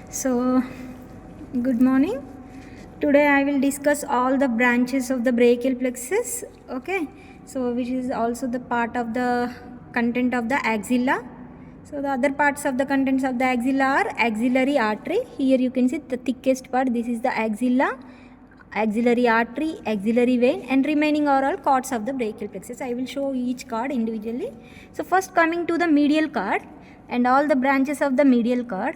So, good morning. Today I will discuss all the branches of the brachial plexus. Okay, so which is also the part of the content of the axilla. So the other parts of the contents of the axilla are axillary artery. Here you can see the thickest part. This is the axilla, axillary artery, axillary vein, and remaining are all cords of the brachial plexus. I will show each cord individually. So first coming to the medial cord and all the branches of the medial cord.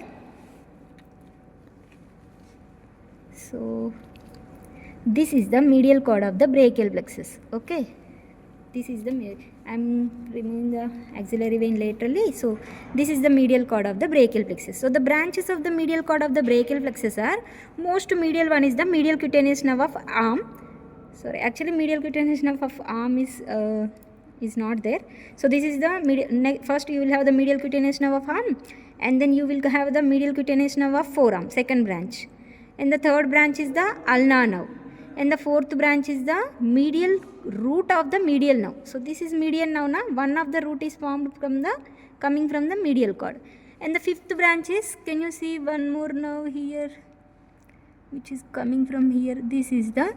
So this is the medial cord of the brachial plexus. Okay, this is the I'm removing the axillary vein laterally. So this is the medial cord of the brachial plexus. So the branches of the medial cord of the brachial plexus are, most medial one is the medial cutaneous nerve of arm. Sorry, actually medial cutaneous nerve of arm is not there. So this is the first you will have the medial cutaneous nerve of arm, and then you will have the medial cutaneous nerve of forearm, second branch. And the third branch is the ulnar nerve, and the fourth branch is the medial root of the medial nerve. So this is medial nerve now. One of the root is formed from the coming from the medial cord. And the fifth branch is, can you see one more nerve here which is coming from here? This is the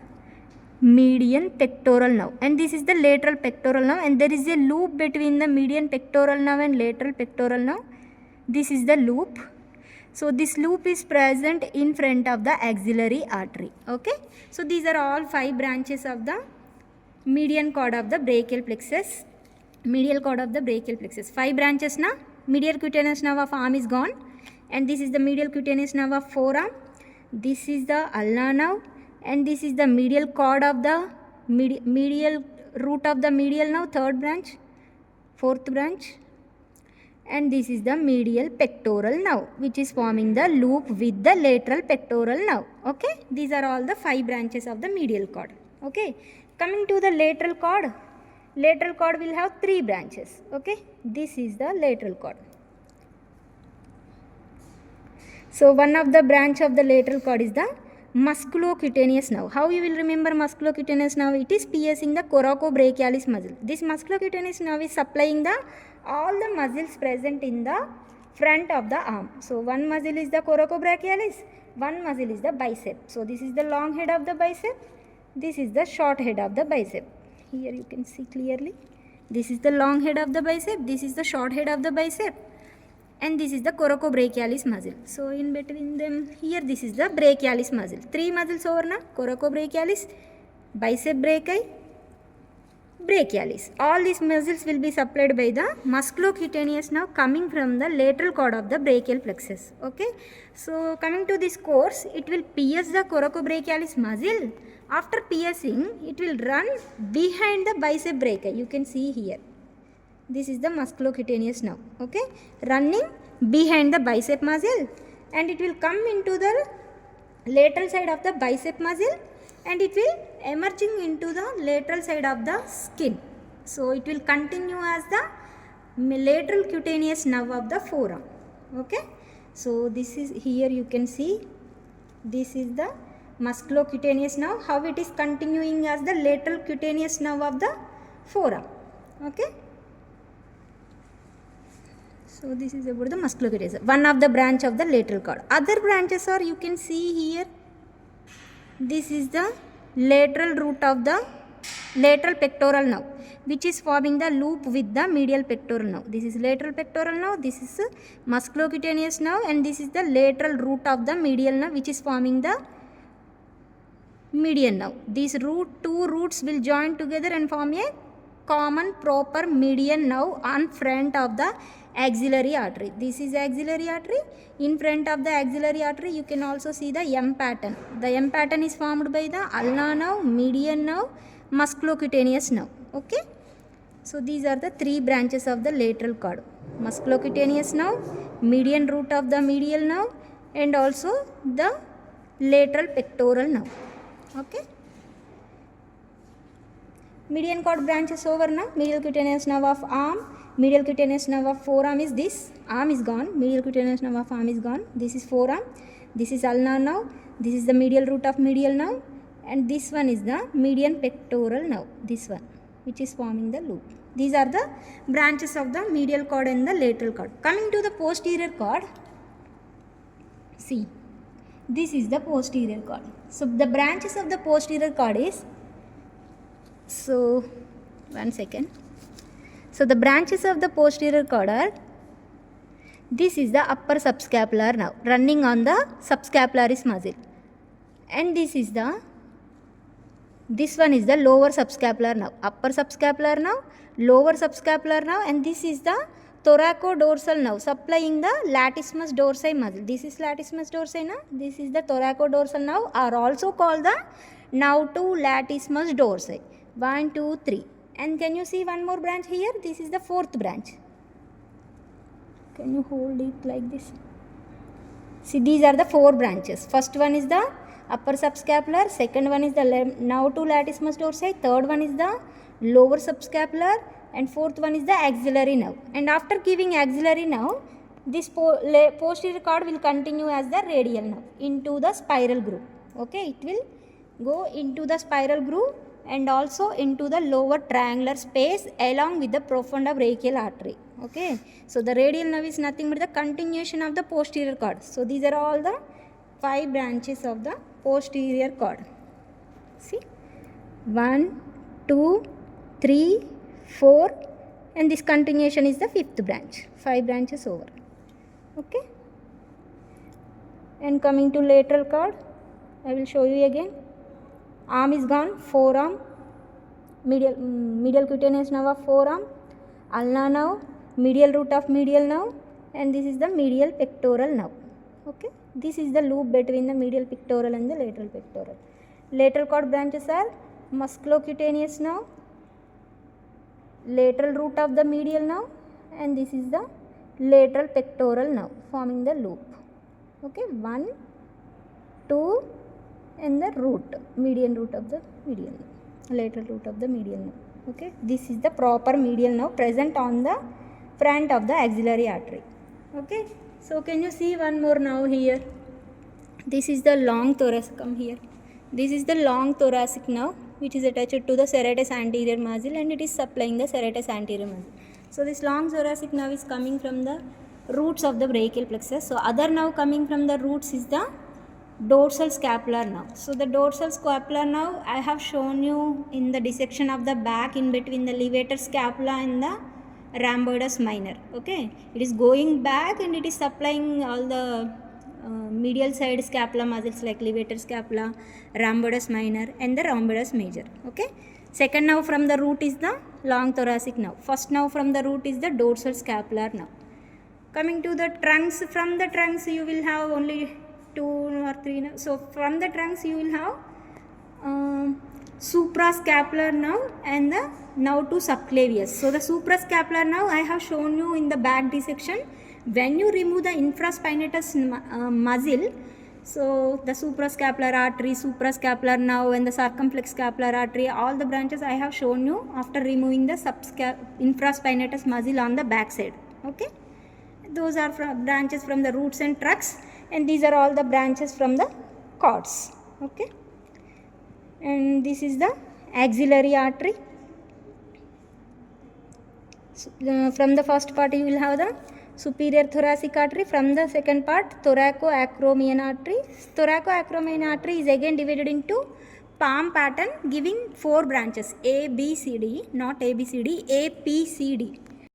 median pectoral nerve, and this is the lateral pectoral nerve, and there is a loop between the median pectoral nerve and lateral pectoral nerve. This is the loop. So this loop is present in front of the axillary artery. Okay, so these are all 5 branches of the median cord of the brachial plexus. Medial cord of the brachial plexus, 5 branches na. Medial cutaneous nerve of arm is gone, and this is the medial cutaneous nerve of forearm. This is the ulnar nerve, and this is the medial cord of the medial root of the medial nerve, third branch, fourth branch. And this is the medial pectoral nerve, which is forming the loop with the lateral pectoral nerve. Okay, these are all the 5 branches of the medial cord. Okay, coming to the lateral cord will have 3 branches. Okay, this is the lateral cord. So one of the branch of the lateral cord is the musculocutaneous nerve. How you will remember musculocutaneous nerve? It is piercing the coracobrachialis muscle. This musculocutaneous nerve is supplying all the muscles present in the front of the arm. So one muscle is the coracobrachialis, one muscle is the bicep. So this is the long head of the bicep, this is the short head of the bicep. Here you can see clearly. This is the long head of the bicep, this is the short head of the bicep, and this is the coracobrachialis muscle. So in between them here, this is the brachialis muscle. 3 muscles over na, coracobrachialis, bicep brachii, brachialis. All these muscles will be supplied by the musculocutaneous nerve coming from the lateral cord of the brachial plexus. Okay, so coming to this course, it will pierce the coracobrachialis muscle. After piercing, it will run behind the bicep brachii. You can see here. This is the musculocutaneous nerve. Okay, running behind the bicep muscle, and it will come into the lateral side of the bicep muscle, and it will emerging into the lateral side of the skin. So it will continue as the lateral cutaneous nerve of the forearm. Okay, so this is, here you can see, this is the musculocutaneous nerve, how it is continuing as the lateral cutaneous nerve of the forearm. Okay, so this is about the musculocutaneous, one of the branch of the lateral cord. Other branches are, you can see here, this is the lateral root of the lateral pectoral nerve, which is forming the loop with the medial pectoral nerve. This is lateral pectoral nerve, this is musculocutaneous nerve, and this is the lateral root of the medial nerve, which is forming the median nerve. These two roots will join together and form a common proper median nerve on front of the axillary artery. This is axillary artery. In front of the axillary artery, you can also see the M pattern. The M pattern is formed by the ulnar nerve, median nerve, musculocutaneous nerve. Okay, so these are the 3 branches of the lateral cord: musculocutaneous nerve, median root of the medial nerve, and also the lateral pectoral nerve. Okay, median cord branches over now. Medial cutaneous nerve of arm, medial cutaneous nerve of forearm is this. Arm is gone, medial cutaneous nerve of arm is gone. This is forearm, this is ulnar nerve, this is the medial root of medial nerve, and this one is the median pectoral nerve, this one, which is forming the loop. These are the branches of the medial cord and the lateral cord. Coming to the posterior cord, See, this is the posterior cord. So the branches of the posterior cord is, so one second. So the branches of the posterior cord are, this is the upper subscapular nerve running on the subscapularis muscle, and this one is the lower subscapular nerve, upper subscapular nerve, lower subscapular nerve, and this is the thoracodorsal nerve supplying the latissimus dorsi muscle. This is latissimus dorsi nerve, this is the thoracodorsal nerve, are also called the nerve to latissimus dorsi. 1, 2, 3. And can you see one more branch here? This is the fourth branch. Can you hold it like this? See, these are the 4 branches. First one is the upper subscapular, second one is the nerve to latissimus dorsi, third one is the lower subscapular, and fourth one is the axillary nerve. And after giving axillary nerve, this posterior cord will continue as the radial nerve into the spiral groove. Okay, it will go into the spiral groove and also into the lower triangular space along with the profunda brachial artery. Okay, so the radial nerve is nothing but the continuation of the posterior cord. So these are all the 5 branches of the posterior cord. See, 1, 2, 3, 4, and this continuation is the 5th branch. 5 branches over. Okay, and coming to lateral cord, I will show you again. Arm is gone, forearm, medial cutaneous nerve of forearm, ulnar nerve, medial root of medial nerve, and this is the medial pectoral nerve. Okay, this is the loop between the medial pectoral and the lateral pectoral. Lateral cord branches are musculocutaneous nerve, lateral root of the medial nerve, and this is the lateral pectoral nerve forming the loop. Okay, 1, 2, and the root, median root of the medial nerve, lateral root of the medial nerve. Okay, this is the proper medial nerve present on the front of the axillary artery. Okay, so can you see one more nerve here? This is the long thoracic, come here. This is the long thoracic nerve which is attached to the serratus anterior muscle and it is supplying the serratus anterior muscle. So this long thoracic nerve is coming from the roots of the brachial plexus. So other nerve coming from the roots is the dorsal scapular nerve. So the dorsal scapular nerve I have shown you in the dissection of the back in between the levator scapula and the rhomboides minor. Okay, it is going back and it is supplying all the medial side scapula muscles like levator scapula, rhomboides minor, and the rhomboides major. Okay, second nerve from the root is the long thoracic nerve. First nerve from the root is the dorsal scapular nerve. Coming to the trunks, from the trunks you will have only 2 or 3 nerves. So from the trunks you will have suprascapular nerve and the nerve to subclavius. So the suprascapular nerve I have shown you in the back dissection. When you remove the infraspinatus muscle, so the suprascapular artery, suprascapular nerve, and the circumflex scapular artery, all the branches I have shown you after removing the infraspinatus muscle on the back side. Okay, those are branches from the roots and trunks, and these are all the branches from the cords. Okay, and this is the axillary artery. So, from the first part you will have the superior thoracic artery. From the second part, thoracoacromial artery. Thoracoacromial artery is again divided into palm pattern giving 4 branches, A, B, C, D, not A, B, C, D, A, P, C, D.